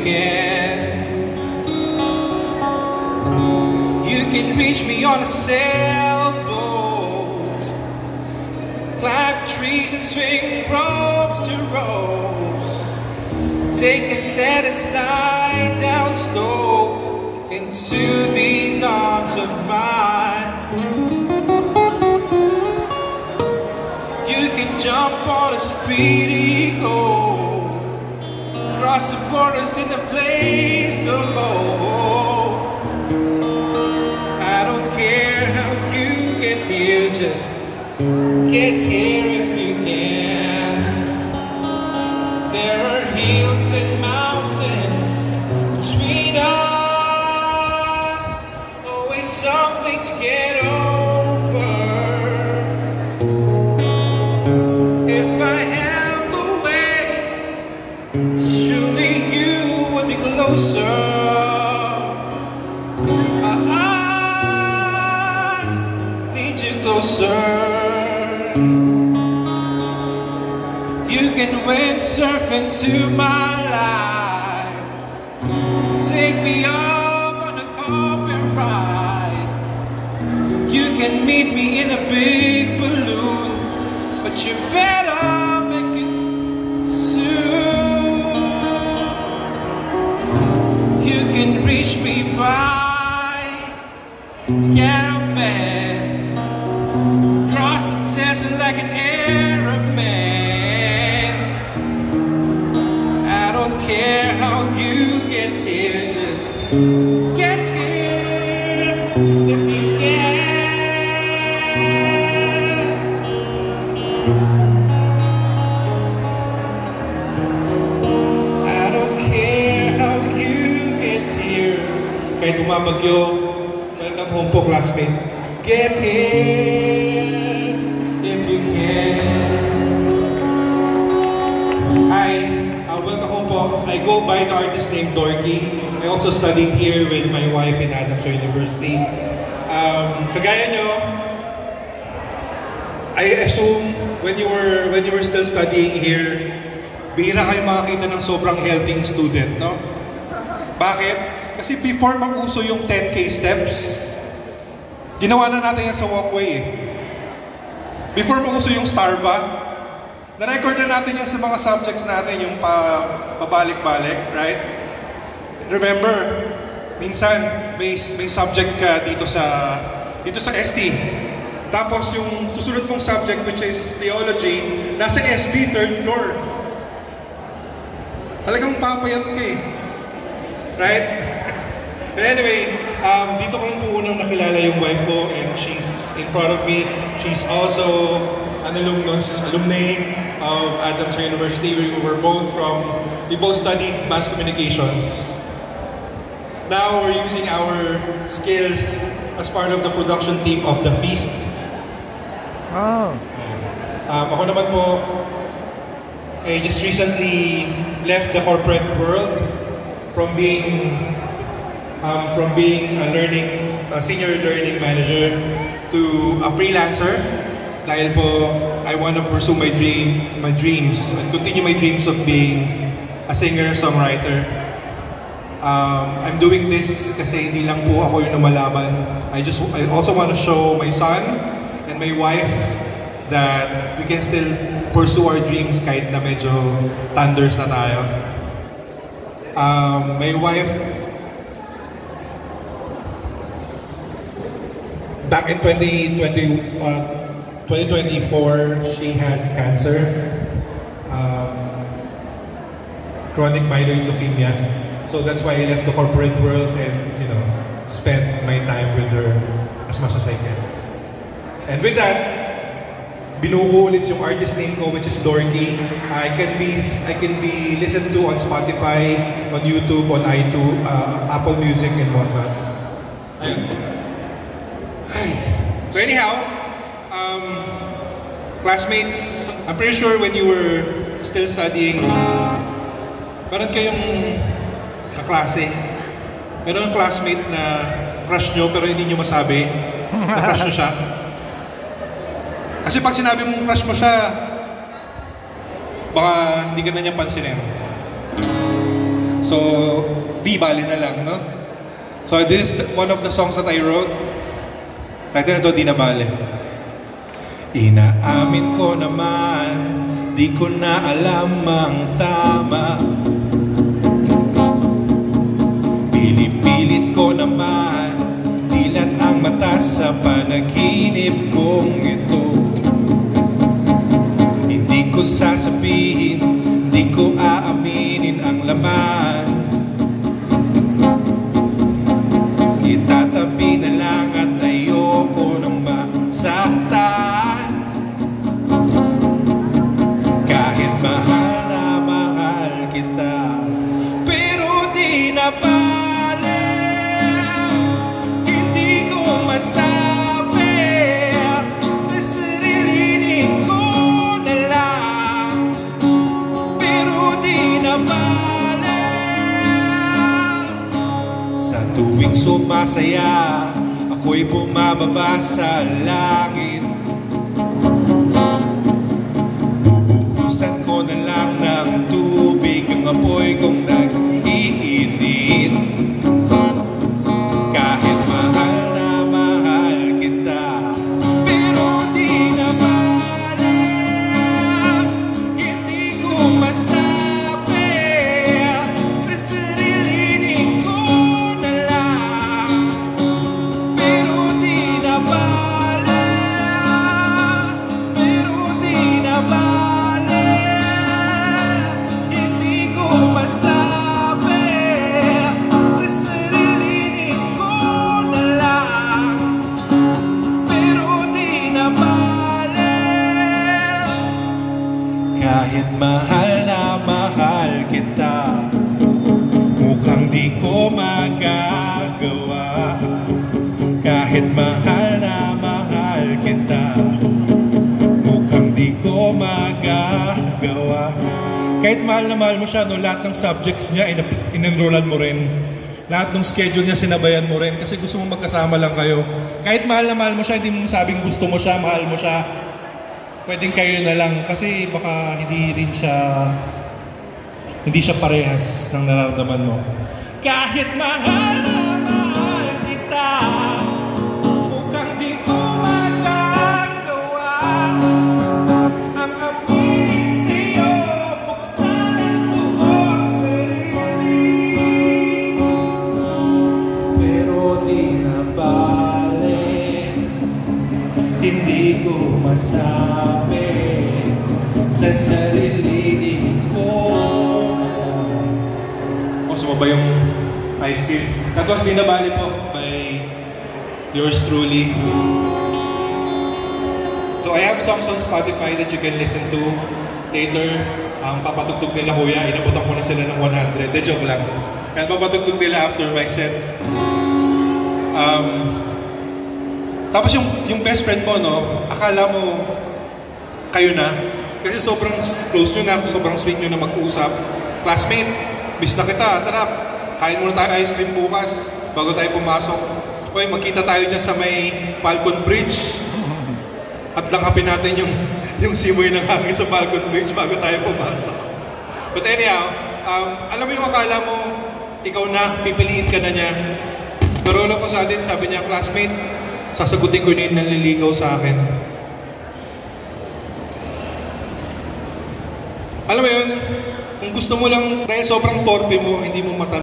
can. You can reach me on a sailboat, climb trees and swing ropes to ropes, take a stand and slide down slow into these arms of mine. You can jump on a speedy go, cross the borders in a place of home. I don't care how you get here, just get here if you can. There are hills and mountains between us, always something to get over. If I have the way, surely you would be closer. I need you closer. You can windsurf into my life, take me up on a carpet ride. You can meet me in a big balloon, but you better make it soon. You can reach me by caravan, cross the desert like an Arab man. I don't care how you get here, just get here if you can. I don't care how you get here. Kahit bumabagyo, welcome home po, classmate. Get here if you can. Hi, welcome home po. I go by the artist name Dorky. I also studied here with my wife in Adams University. Kagaya nyo, I assume when you were still studying here, bihira kayo makakita ng sobrang healthy student, no? Bakit? Kasi before mag-uso yung 10K steps, ginawa na natin yan sa walkway eh. Before mag-uso yung Starva, na-record na natin yan sa mga subjects natin, yung pabalik-balik, right? Remember, minsan may subject ka dito sa ST. Tapos yung susunod mong subject, which is theology, nasa ST, 3rd floor. Talagang papayat ka eh. Right? But anyway, dito ko lang po unang nakilala yung wife ko, and she's in front of me. She's also an alumni of Adams University. We both studied mass communications. Now we're using our skills as part of the production team of The Feast. Oh. Ako naman po, I just recently left the corporate world from being a senior learning manager to a freelancer. Dahil po, I want to pursue my dreams, and continue my dreams of being a singer-songwriter. I'm doing this kasi hindi lang po ako yung lumalaban. I also want to show my son and my wife that we can still pursue our dreams kahit na medyo thunders na tayo. My wife, back in 2024, she had cancer, chronic myeloid leukemia. So that's why I left the corporate world and, spent my time with her as much as I can. And with that, binuo ko ulit yung artist name ko, which is Dorky. I can be listened to on Spotify, on YouTube, on iTunes, Apple Music, and whatnot. So anyhow, classmates, I'm pretty sure when you were still studying, meron kayong kaklase, meron classmate na crush nyo pero hindi nyo masabi na crush nyo siya. Kasi pag sinabi mong crush mo siya, baka hindi ka na niya pansinin. So, di bali na lang, no? So, this is one of the songs that I wrote. Title na to, Di na bale. Inaamin ko naman, di ko na alam ang tama. Pinipilit ko naman, dilat ang mata sa panaginip kong ito. Hindi ko sasabihin, hindi ko aaminin ang laman. Itatabi na lang at ayoko nang masaktan. Kahit mahal na mahal kita, pero di na bale. Hindi ko masabi sa sarili ko na lang, pero di na bale. Sa tuwing sumasaya, ako'y bumababa sa langit. Bubuhusan ko na lang ng tubig ang apoy kong nag-iinit. Kahit mahal na mahal kita, pero di na bale. Hindi ko masabi sa sarili ko na lang, pero di na bale. Pero di na bale. Hindi ko masabi sa sarili ko na lang, pero di na bale. Kahit mahal na mahal kita, mukhang di ko magagawa. Kahit mahal na mahal kita, mukhang di ko magagawa. Kahit mahal na mahal mo siya, no, lahat ng subjects niya in-enrollan mo rin. Lahat ng schedule niya sinabayan mo rin kasi gusto mo magkasama lang kayo. Kahit mahal na mahal mo siya, hindi mo sabing gusto mo siya, mahal mo siya. Pwedeng kayo na lang kasi baka hindi siya parehas ng nararamdaman mo. Kahit mahal na mahal kita, mukhang di ko magagawa ang aminin sa'yo, buksan ang buong sarili. Pero di na bale, hindi ko masabi sa sarili ko. Sumaba yung ice cream. That was Di na bale po by yours truly. So I have songs on Spotify that you can listen to later. Papatugtog nila kuya, inabutan ko na sila ng 100. De joke lang. Kaya papatugtog nila after my set. Tapos yung best friend mo, no, akala mo kayo na. Kasi sobrang close nyo na, sobrang sweet nyo na mag-usap. Classmate, miss na kita, tara, kain muna tayo ice cream bukas bago tayo pumasok. Hoy, magkita tayo dyan sa may Falcon Bridge. At langapin natin yung simoy ng hangin sa Falcon Bridge bago tayo pumasok. But anyhow, alam mo yung akala mo, ikaw na, pipiliin ka na niya. Pero alam ko sa atin, sabi niya, classmate, sasagutin ko na yung nanliligaw sa akin. Alam mo yun, kung gusto mo lang, dahil sobrang torpe mo, hindi mo matanong.